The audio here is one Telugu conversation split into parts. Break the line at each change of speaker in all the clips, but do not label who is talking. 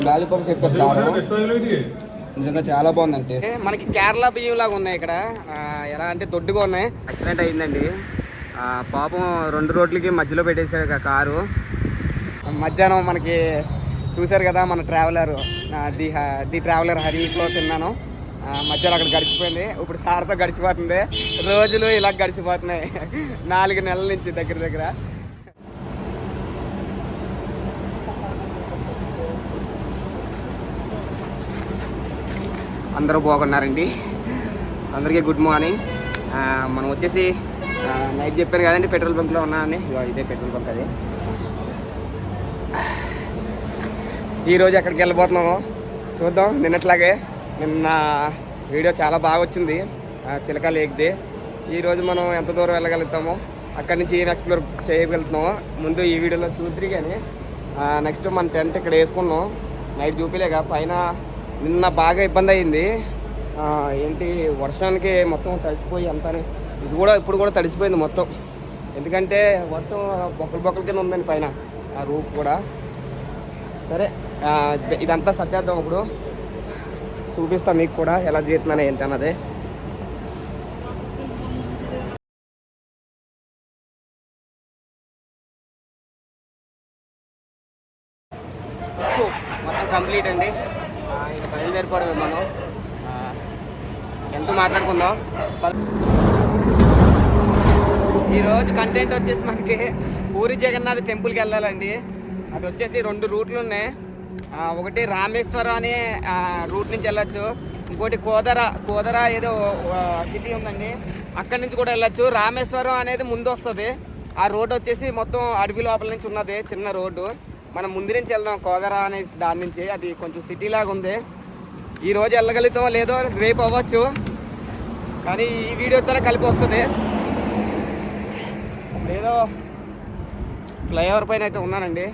లాలీపాప్ చెప్పేస్తారు. నిజంగా చాలా బాగుందంటే మనకి కేరళ బియ్యం లాగా ఉన్నాయి ఇక్కడ. ఎలా అంటే దొడ్డుగా ఉన్నాయి. యాక్సిడెంట్ అయిందండి పాపం 2 రోడ్లకి మధ్యలో పెట్టేశాడు కారు. మధ్యాహ్నం మనకి చూశారు కదా మన ట్రావెలర్ ది ట్రావెలర్ హరిలో తిన్నాను. మధ్యాహ్నం అక్కడ గడిచిపోయింది. ఇప్పుడు సార్తో గడిచిపోతుంది. రోజులు ఇలా గడిచిపోతున్నాయి 4 నెలల నుంచి దగ్గర. అందరూ బాగున్నారండి. అందరికీ గుడ్ మార్నింగ్. మనం వచ్చేసి నైట్ చెప్పాను కదండి పెట్రోల్ బంక్లో ఉన్నానని. ఇదే పెట్రోల్ బంక్. అది ఈరోజు ఎక్కడికి వెళ్ళిపోతున్నామో చూద్దాం. నిన్నట్లాగే నిన్న వీడియో చాలా బాగా వచ్చింది చిలక లేక్ది. ఈరోజు మనం ఎంత దూరం వెళ్ళగలుగుతామో అక్కడి నుంచి ఏం ఎక్స్ప్లోర్ చేయగలుగుతున్నామో ముందు ఈ వీడియోలో చూద్దరు. కానీ నెక్స్ట్ మన టెంట్ ఇక్కడ వేసుకున్నాం. నైట్ చూపిలేక పైన నిన్న బాగా ఇబ్బంది అయింది. ఏంటి వర్షానికి మొత్తం తడిసిపోయి అంతా ఇప్పుడు కూడా తడిసిపోయింది మొత్తం. ఎందుకంటే వర్షం బొక్కల కింద ఉందండి పైన ఆ రూఫ్ కూడా. సరే ఇదంతా సర్దేద్దాం. ఇప్పుడు చూపిస్తాను మీకు కూడా ఎలా చేస్తున్నాను ఏంటన్నది. మొత్తం కంప్లీట్ అండి. ఇక బయలుదేరిపోవడమే మనం. ఎంతో మాట్లాడుకుందాం. ఈరోజు కంటెంట్ వచ్చేసి మనకి పూరి జగన్నాథ్ టెంపుల్కి వెళ్ళాలండి. అది వచ్చేసి 2 రూట్లు ఉన్నాయి. ఒకటి రామేశ్వరం అనే రూట్ నుంచి వెళ్ళచ్చు. ఇంకోటి కోదర ఏదో సిటీ ఉందండి, అక్కడి నుంచి కూడా వెళ్ళచ్చు. రామేశ్వరం అనేది ముందు వస్తుంది. ఆ రోడ్డు వచ్చేసి మొత్తం అడవి లోపల నుంచి ఉన్నది చిన్న రోడ్డు. మనం ముందు నుంచి వెళ్దాం కోదర అనే దాని నుంచి. అది కొంచెం సిటీ లాగా ఉంది. ఈరోజు వెళ్ళగలుగుతామో లేదో రేపు అవ్వచ్చు, కానీ ఈ వీడియోతోనే కలిపి వస్తుంది. లేదో ఫ్లైఓవర్ పైన అయితే ఉన్నానండి.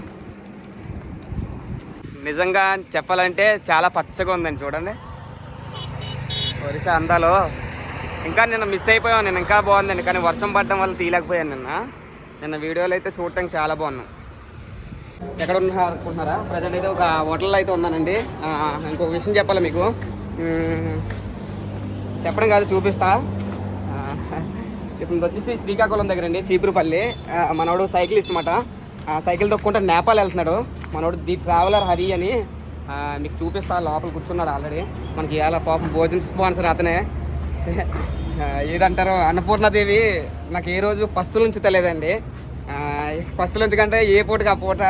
నిజంగా చెప్పాలంటే చాలా పచ్చగా ఉందండి. చూడండి ఒరిస్సా అందాలో. ఇంకా నిన్న మిస్ అయిపోయాను. నేను ఇంకా బాగుందండి, కానీ వర్షం పడడం వల్ల తీయలేకపోయాను. నిన్న వీడియోలు అయితే చూడటానికి చాలా బాగున్నాను. ఎక్కడ అనుకుంటున్నారా? ప్రజెంట్ అయితే ఒక హోటల్లో అయితే ఉన్నానండి. ఇంకొక విషయం చెప్పాలి మీకు. చెప్పడం కాదు, చూపిస్తా. ఇప్పుడు వచ్చేసి శ్రీకాకుళం దగ్గర అండి, చీపురుపల్లి. మనోడు సైకిలిస్ట్ అన్నమాట. సైకిల్ తొక్కుంటే నేపాల్ వెళ్తున్నాడు మనోడు. ది ట్రావెలర్ హరి అని మీకు చూపిస్తా. లోపల కూర్చున్నాడు ఆల్రెడీ. మనకి ఇవాళ పాపం భోజన స్పాన్సర్ అతనే. ఏదంటారో అన్నపూర్ణాదేవి నాకు ఏ రోజు పస్తుల నుంచి తెలియదండి. పస్తుల నుంచి కంటే ఏ పూటకి ఆ పూట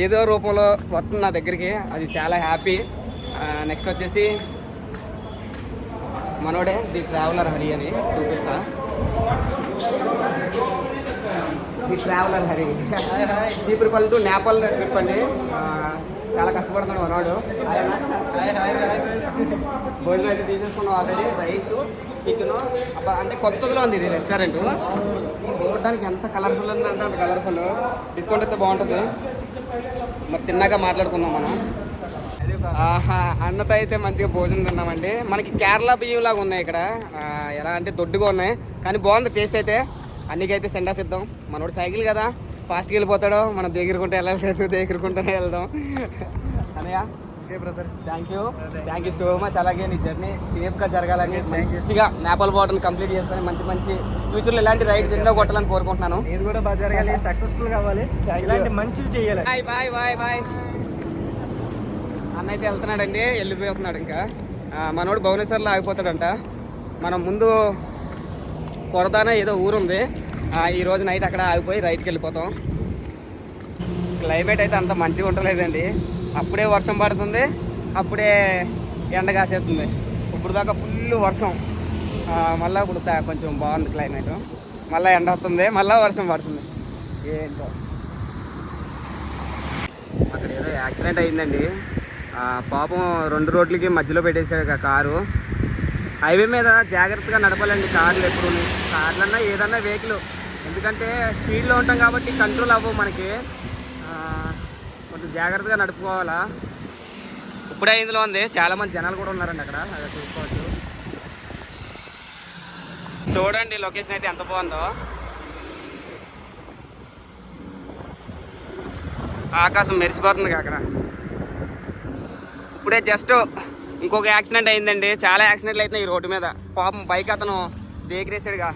ఏదో రూపంలో వస్తుంది నా దగ్గరికి. అది చాలా హ్యాపీ. నెక్స్ట్ వచ్చేసి మనోడే ది ట్రావెలర్ హరి అని చూపిస్తా. The traveller Hari Cheepurupalli to Nepal trip అండి. చాలా కష్టపడుతున్నాడు మనోడు. భోజనం అయితే తీసేసుకున్నాం ఆల్రెడీ. Rice, chicken. అంటే కొత్తలో ఉంది ఇది రెస్టారెంట్. చూడడానికి ఎంత కలర్ఫుల్ ఉందంటే అంత కలర్ఫుల్. డిస్కౌంట్ అయితే బాగుంటుంది. మరి తిన్నాక మాట్లాడుకుందాం మనం. అన్నతో అయితే మంచిగా భోజనం తిన్నామండి. మనకి కేరళ బియ్యం లాగా ఉన్నాయి ఇక్కడ. ఎలా అంటే దొడ్డుగా ఉన్నాయి, కానీ బాగుంది టేస్ట్ అయితే. అన్నికైతే సెండ్ ఆఫ్ ఇద్దాం. మనోడు సైకిల్ కదా, ఫాస్ట్గా వెళ్ళిపోతాడు. మనం దగ్గరకుంటే వెళ్ళలేదు, దగ్గరకుంటేనే వెళ్దాం. అనయ్య okay brother, thank you so much. అలాగే నీ జర్నీ సేఫ్గా జరగాలని, మంచిగా నేపాల్ బార్డర్ని కంప్లీట్ చేసుకొని మంచి ఫ్యూచర్లో ఇలాంటి రైడ్స్ ఎన్నో కొట్టాలని కోరుకుంటున్నాను.
ఇది కూడా బాగా జరగాలి, సక్సెస్ఫుల్ కావాలి, ఇలాంటి మంచివి చేయాలి.
బాయ్. అన్న అయితే వెళ్తున్నాడండి, వెళ్ళిపోతున్నాడు. ఇంకా మనోడు భువనేశ్వర్లో ఆగిపోతాడంట. మనం ముందు కొరదాన ఏదో ఊరుంది, ఈరోజు నైట్ అక్కడ ఆగిపోయి రైట్కి వెళ్ళిపోతాం. క్లైమేట్ అయితే అంత మంచిగా ఉండలేదండి. అప్పుడే వర్షం పడుతుంది, అప్పుడే ఎండ కాసేస్తుంది. ఇప్పుడు దాకా ఫుల్ వర్షం, మళ్ళీ ఇప్పుడు కొంచెం బాగుంది క్లైమేట్. మళ్ళీ ఎండ వస్తుంది, మళ్ళీ వర్షం పడుతుంది. ఏంటో అక్కడ ఏదో యాక్సిడెంట్ అయిందండి. పాపం 2 రోడ్లకి మధ్యలో పెట్టేశాడు కారు. హైవే మీద జాగ్రత్తగా నడపాలండి కార్లు. ఎప్పుడు కార్లన్నా ఏదన్నా వెహికల్, ఎందుకంటే స్పీడ్లో ఉంటాం కాబట్టి కంట్రోల్ అవ్వవు మనకి. కొంచెం జాగ్రత్తగా నడుపుకోవాలా. ఇప్పుడే ఇందులో ఉంది, చాలామంది జనాలు కూడా ఉన్నారండి అక్కడ, అదే చూసుకోవచ్చు. చూడండి లొకేషన్ అయితే ఎంత బాగుందో. ఆకాశం మెరిసిపోతుంది అక్కడ. ఇప్పుడే జస్ట్ ఇంకొక యాక్సిడెంట్ అయిందండి. చాలా యాక్సిడెంట్లు అవుతున్నాయి ఈ రోడ్డు మీద. పాపం బైక్ అతను దేకిరేసాడుగా.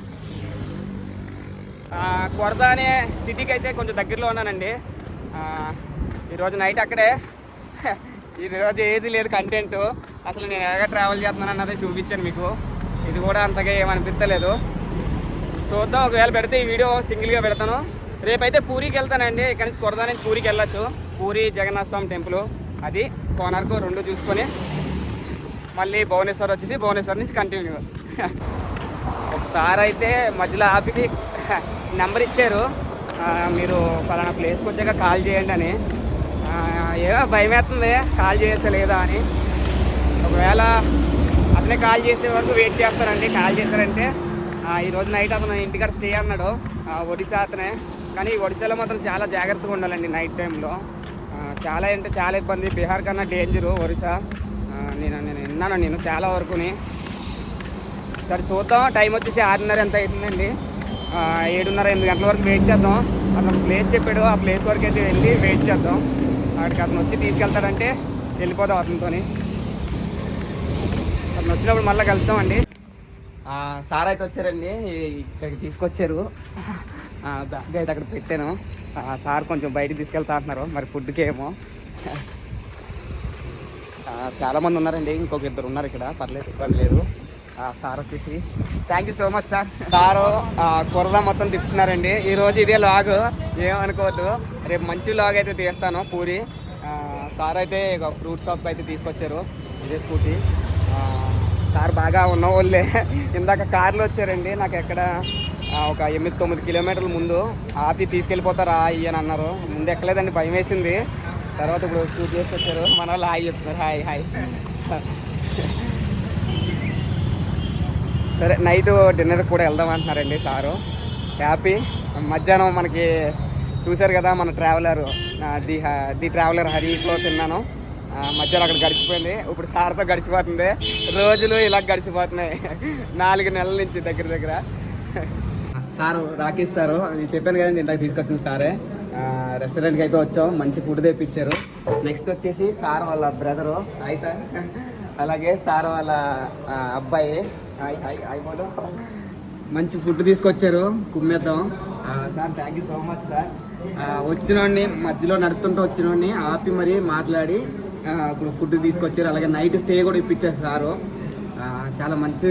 కొరద అనే సిటీకి అయితే కొంచెం దగ్గరలో ఉన్నానండి. ఈరోజు నైట్ అక్కడే. ఈరోజు ఏది లేదు కంటెంట్. అసలు నేను ఎలాగ ట్రావెల్ చేస్తున్నాను అన్నదే చూపించాను మీకు. ఇది కూడా అంతగా ఏమనిపించలేదు. చూద్దాం, ఒకవేళ పెడితే ఈ వీడియో సింగిల్గా పెడతాను. రేపైతే పూరికి వెళ్తానండి. ఇక్కడ నుంచి కొరద నుంచి పూరికి వెళ్ళొచ్చు. పూరి జగన్నాథ స్వామి టెంపుల్, అది కోనార్కు 2 చూసుకొని మళ్ళీ భువనేశ్వర్ వచ్చేసి భువనేశ్వర్ నుంచి కంటిన్యూ. ఒకసారి అయితే మధ్యలో ఆపి నెంబర్ ఇచ్చారు, మీరు పలానా ప్లేస్కి వచ్చాక కాల్ చేయండి అని. ఏదో భయం వేస్తుంది కాల్ చేయొచ్చా లేదా అని. ఒకవేళ అతనే కాల్ చేసే వరకు వెయిట్ చేస్తానండి. కాల్ చేశారంటే ఈరోజు నైట్ అతను ఇంటికాడ స్టే అన్నాడు, ఒడిశా అతనే. కానీ ఒడిశాలో మాత్రం చాలా జాగ్రత్తగా ఉండాలండి నైట్ టైంలో. చాలా అంటే చాలా ఇబ్బంది. బీహార్ కన్నా డేంజరు ఒరిస్సా. నేను విన్నాను చాలా వరకుని. సరే చూద్దాం. టైం వచ్చేసి 6:30 ఎంత అవుతుందండి. 7:30 8 గంటల వరకు వెయిట్ చేద్దాం. అతను ప్లేస్ చెప్పాడు, ఆ ప్లేస్ వరకు అయితే వెళ్ళి వెయిట్ చేద్దాం. అక్కడికి అతను వచ్చి తీసుకెళ్తాడంటే వెళ్ళిపోదాం అతనితోని. అతను వచ్చినప్పుడు మళ్ళీ కలుద్దామండి. సార్ అయితే వచ్చారండి, ఇక్కడికి తీసుకొచ్చారు. బ్యాగ్ అయితే అక్కడ పెట్టాను. సార్ కొంచెం బయటికి తీసుకెళ్తా అంటున్నారు, మరి ఫుడ్కి ఏమో. చాలామంది ఉన్నారండి, ఇంకొక 2 ఉన్నారు ఇక్కడ. పర్లేదు, ఇబ్బంది లేదు. సార్ వచ్చేసి thank you so much sir. Sir కొరద మొత్తం తిప్పుతున్నారండి. ఈరోజు ఇదే లాగ్, ఏమనుకోవద్దు. రేపు మంచి లాగ్ అయితే తీస్తాను పూరి. సార్ అయితే ఒక ఫ్రూట్ షాప్కి అయితే తీసుకొచ్చారు, ఇదే స్కూటీ. సార్ బాగా ఉన్న వాళ్ళే. ఇందాక కార్లో వచ్చారండి, నాకు ఎక్కడ ఒక 8-9 కిలోమీటర్ల ముందు ఆపి తీసుకెళ్ళిపోతారా అని అన్నారు. ముందు ఎక్కలేదండి, భయం వేసింది. తర్వాత ఇప్పుడు స్కూటీ చేసుకొచ్చారు. మన వాళ్ళు హాయ్ చెప్తున్నారు. Hi hi. సరే, నైట్ డిన్నర్కి కూడా వెళ్దాం అంటున్నారండి సారు. హ్యాపీ. మధ్యాహ్నం మనకి చూశారు కదా మన ట్రావెలర్, ది ట్రావెలర్ హరిలో తిన్నాను. మధ్యలో అక్కడ గడిచిపోయింది. ఇప్పుడు సార్తో గడిచిపోతుంది. రోజులు ఇలా గడిచిపోతున్నాయి 4 నెలల నుంచి దగ్గర. సారు రాకేష్ సారు, నేను చెప్పాను కదండి ఇందాక తీసుకొచ్చిన సారే. రెస్టారెంట్కి అయితే వచ్చాం, మంచి ఫుడ్ తెప్పించారు. నెక్స్ట్ వచ్చేసి సార్ వాళ్ళ బ్రదరు, హాయ్ సార్. అలాగే సార్ వాళ్ళ అబ్బాయి, హాయ్ హాయ్ హాయ్ బోలో. మంచి ఫుడ్ తీసుకొచ్చారు, కుమ్మేద్దాం. Sir thank you so much sir. వచ్చినోడిని మధ్యలో నడుస్తుంటూ వచ్చినోడిని ఆపి మరీ మాట్లాడి ఇప్పుడు ఫుడ్ తీసుకొచ్చారు. అలాగే నైట్ స్టే కూడా ఇప్పించారు సారు. చాలా మంచి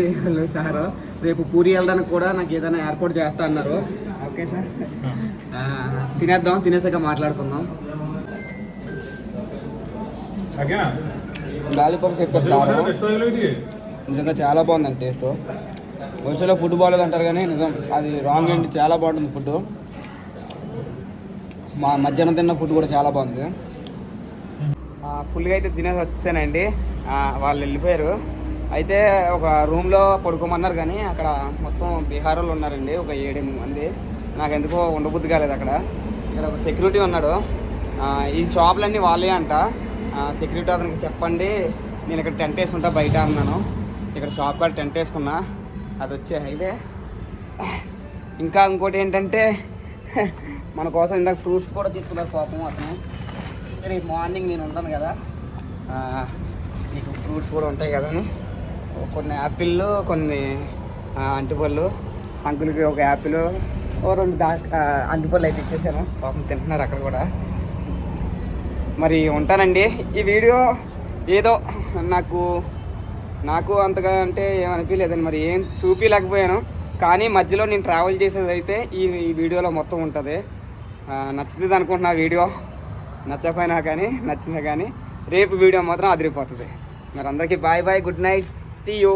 సారు. రేపు పూరి వెళ్ళడానికి కూడా నాకు ఏదైనా ఏర్పాటు చేస్తా అన్నారు. ఓకే సార్, తినేద్దాం. తినేసాక మాట్లాడుకుందాం. లాలీపాప్ చెప్పారు సారు, నిజంగా చాలా బాగుందండి టేస్ట్. ఒరిస్సాలో ఫుడ్ బాగాలేదు అంటారు కానీ నిజం అది రాంగ్ అండి. చాలా బాగుంటుంది ఫుడ్. మా మధ్యాహ్నం తిన్న ఫుడ్ కూడా చాలా బాగుంది. ఫుల్గా అయితే తినేసి వచ్చేసానండి. వాళ్ళు వెళ్ళిపోయారు. అయితే ఒక రూమ్లో పడుకోమన్నారు కానీ అక్కడ మొత్తం బీహార్ వాళ్ళు ఉన్నారండి, ఒక 7-8 మంది. నాకు ఎందుకో ఉండబుద్ధి కాలేదు అక్కడ. ఇక్కడ ఒక సెక్యూరిటీ ఉన్నాడు. ఈ షాపులన్నీ వాళ్ళే అంట. సెక్యూరిటీ అతనికి చెప్పండి నేను ఇక్కడ టెంట్ వేసుకుంటా బయట అన్నాను. ఇక్కడ షాప్ కాడ టెంట్ వేసుకున్నా, అది వచ్చే. అయితే ఇంకా ఇంకోటి ఏంటంటే మన కోసం ఇందాక ఫ్రూట్స్ కూడా తీసుకున్నారు పాపం అతను. రేపు మార్నింగ్ నేను ఉంటాను కదా, నీకు ఫ్రూట్స్ కూడా ఉంటాయి కదా అని కొన్ని యాపిళ్ళు, కొన్ని అంటిపళ్ళు. అంకుల్కి ఒక యాపిల్, 2 అంటిపళ్ళు అయితే ఇచ్చేసాను. పాపం తింటున్నారు అక్కడ కూడా. మరి ఉంటానండి. ఈ వీడియో ఏదో నాకు అంతగా అంటే ఏమనిపించలేదండి, మరి ఏం చూపించలేకపోయాను. కానీ మధ్యలో నేను ట్రావెల్ చేసేది అయితే ఈ వీడియోలో మొత్తం ఉంటుంది. నచ్చుతుంది అనుకుంటున్నా వీడియో. నచ్చకపోయినా కానీ నచ్చినా కానీ రేపు వీడియో మాత్రం అదిరిపోతుంది. మరి అందరికీ bye bye, good night, see you.